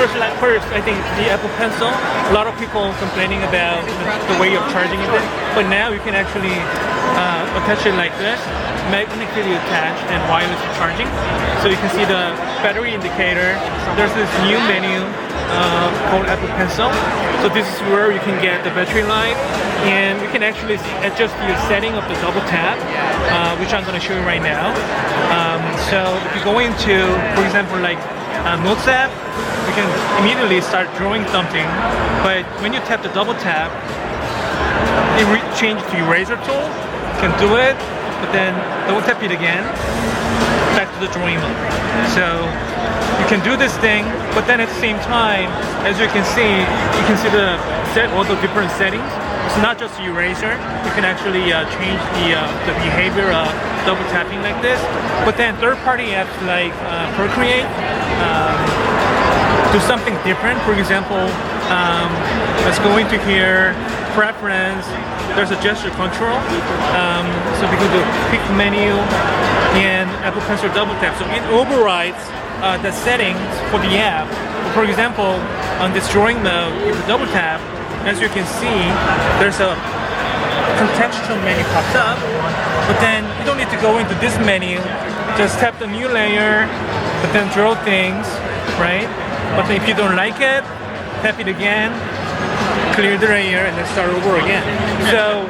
first, I think the Apple Pencil. A lot of people complaining about the way of charging it, but now you can actually attach it like this, magnetically attached and wireless charging. So you can see the battery indicator. There's this new menu called Apple Pencil. So this is where you can get the battery life, and you can actually adjust the setting of the double tap, which I'm going to show you right now. So if you go into, for example, like Notes app, you can immediately start drawing something, but when you tap the double tap, it changes to eraser tool. You can do it, but then double tap it again, back to the drawing mode. So you can do this thing, but then at the same time, as you can see all the different settings. It's not just the eraser. You can actually change the behavior of double tapping like this. But then third-party apps like Procreate do something different. For example, let's go into here, preference. There's a gesture control. So we go to pick menu and Apple Pencil double tap. So it overrides the settings for the app. For example, on this drawing mode, if you double tap, as you can see, there's a contextual menu pops up, but then you don't need to go into this menu. Just tap the new layer, but then draw things, right? But if you don't like it, tap it again, clear the layer, and then start over again. So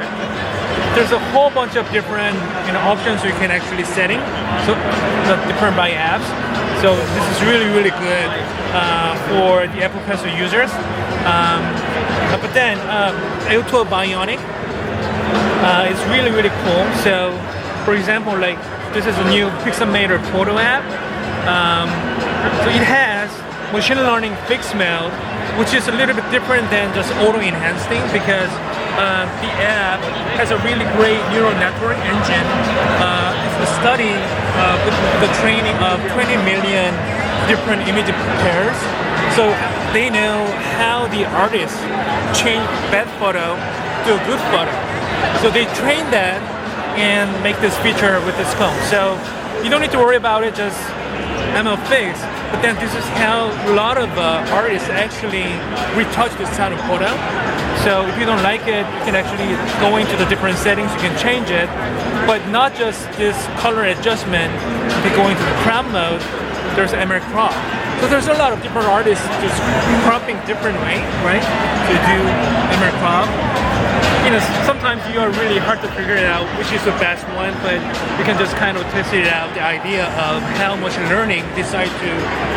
there's a whole bunch of different options you can actually setting, so different by apps. So this is really, really good for the Apple Pencil users. But then A12 Bionic is really, really cool. So for example, like this is a new Pixelmator photo app. So it has machine learning fixed mode, which is a little bit different than just auto enhancing, because the app has a really great neural network engine. It's a study with the training of 20 million different image pairs. So they know how the artist change bad photo to a good photo. So they train that and make this feature with this cone. So you don't need to worry about it, just ML fix. But then this is how a lot of artists actually retouch this kind of photo. So if you don't like it, you can actually go into the different settings, you can change it. But not just this color adjustment. If you go into the crop mode, there's emerald crop. So there's a lot of different artists just cropping different way, right? To do emerald crop. Sometimes you are really hard to figure it out which is the best one, but you can just kind of test it out, the idea of how machine learning decide to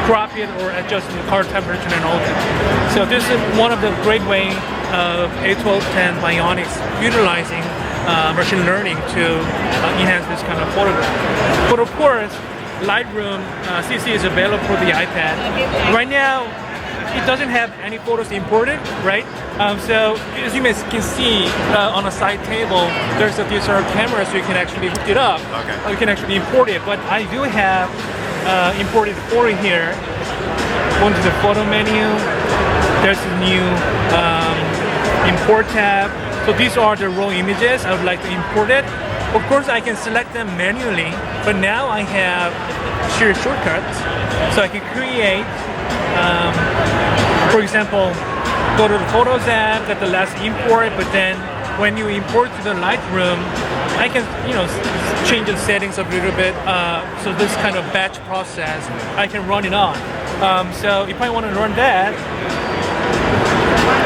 crop it or adjust the color temperature and all that. So this is one of the great ways of A1210 Bionics utilizing machine learning to enhance this kind of photograph. But of course, Lightroom CC is available for the iPad. Right now, it doesn't have any photos imported, right? So as you can see on a side table, there's a DSLR camera, so you can actually hook it up. Okay. You can actually import it, but I do have imported photo here. Go into the photo menu. There's a new import tab. So these are the raw images. I would like to import it. Of course, I can select them manually, but now I have sheer shortcuts, so I can create. For example, go to the Photos app, get the last import, but then when you import to the Lightroom, I can change the settings a little bit. So this kind of batch process, I can run it on. So if I want to run that,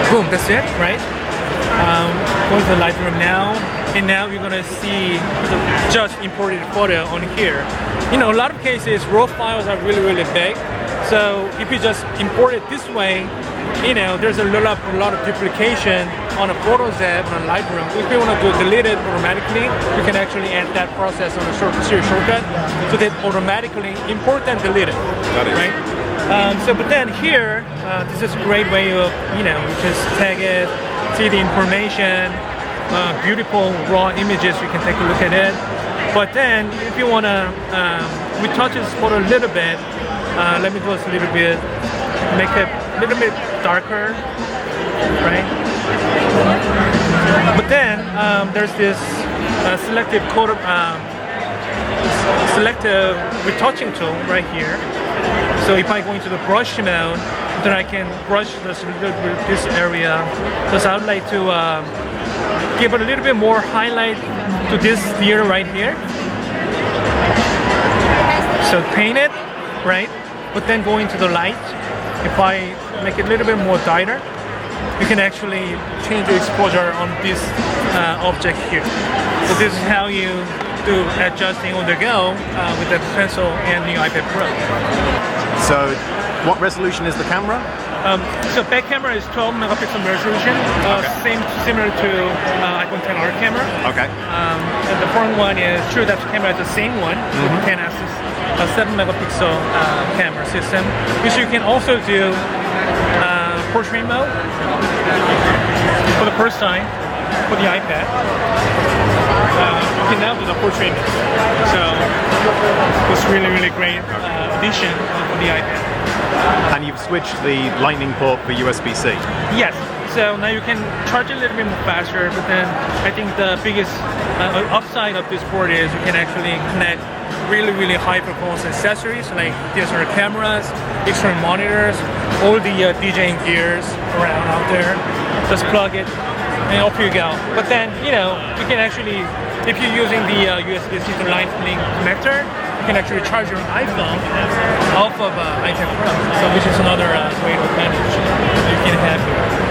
boom, that's it, right? Go to the Lightroom now, and now you're gonna see the just imported photo on here. A lot of cases, raw files are really, really big. So if you just import it this way, there's a lot of duplication on a Photos app on Lightroom. If you want to delete it automatically, you can actually add that process on a series shortcut, so that automatically import and delete it. Got it. Right? But then here, this is a great way of just tag it, see the information, beautiful raw images. You can take a look at it. But then if you want to retouch this photo a little bit. Let me do this a little bit, make it a little bit darker, right? But then there's this selective retouching tool right here. So if I go into the brush mode, then I can brush this area, because I would like to give it a little bit more highlight to this theater right here. So paint it, right? But then go into the light. If I make it a little bit more tighter, you can actually change the exposure on this object here. So this is how you do adjusting on the go with the pencil and the iPad Pro. So what resolution is the camera? So back camera is 12 megapixel resolution, similar to iPhone XR camera. Okay. And the front one is true that camera is the same one. With 10s a 7 megapixel camera system, which you can also do portrait mode for the first time for the iPad. You can now do the portrait mode. So it's really great addition for the iPad. And you've switched the lightning port for USB-C. Yes. So now you can charge it a little bit more faster, but then I think the biggest upside of this port is you can actually connect really high performance accessories like DSLR cameras, external monitors, all the DJing gears around out there. Just plug it and off you go. But then, you can actually, if you're using the USB-C to Lightning connector, you can actually charge your iPhone off of iPad Pro, so which is another great advantage you can have here.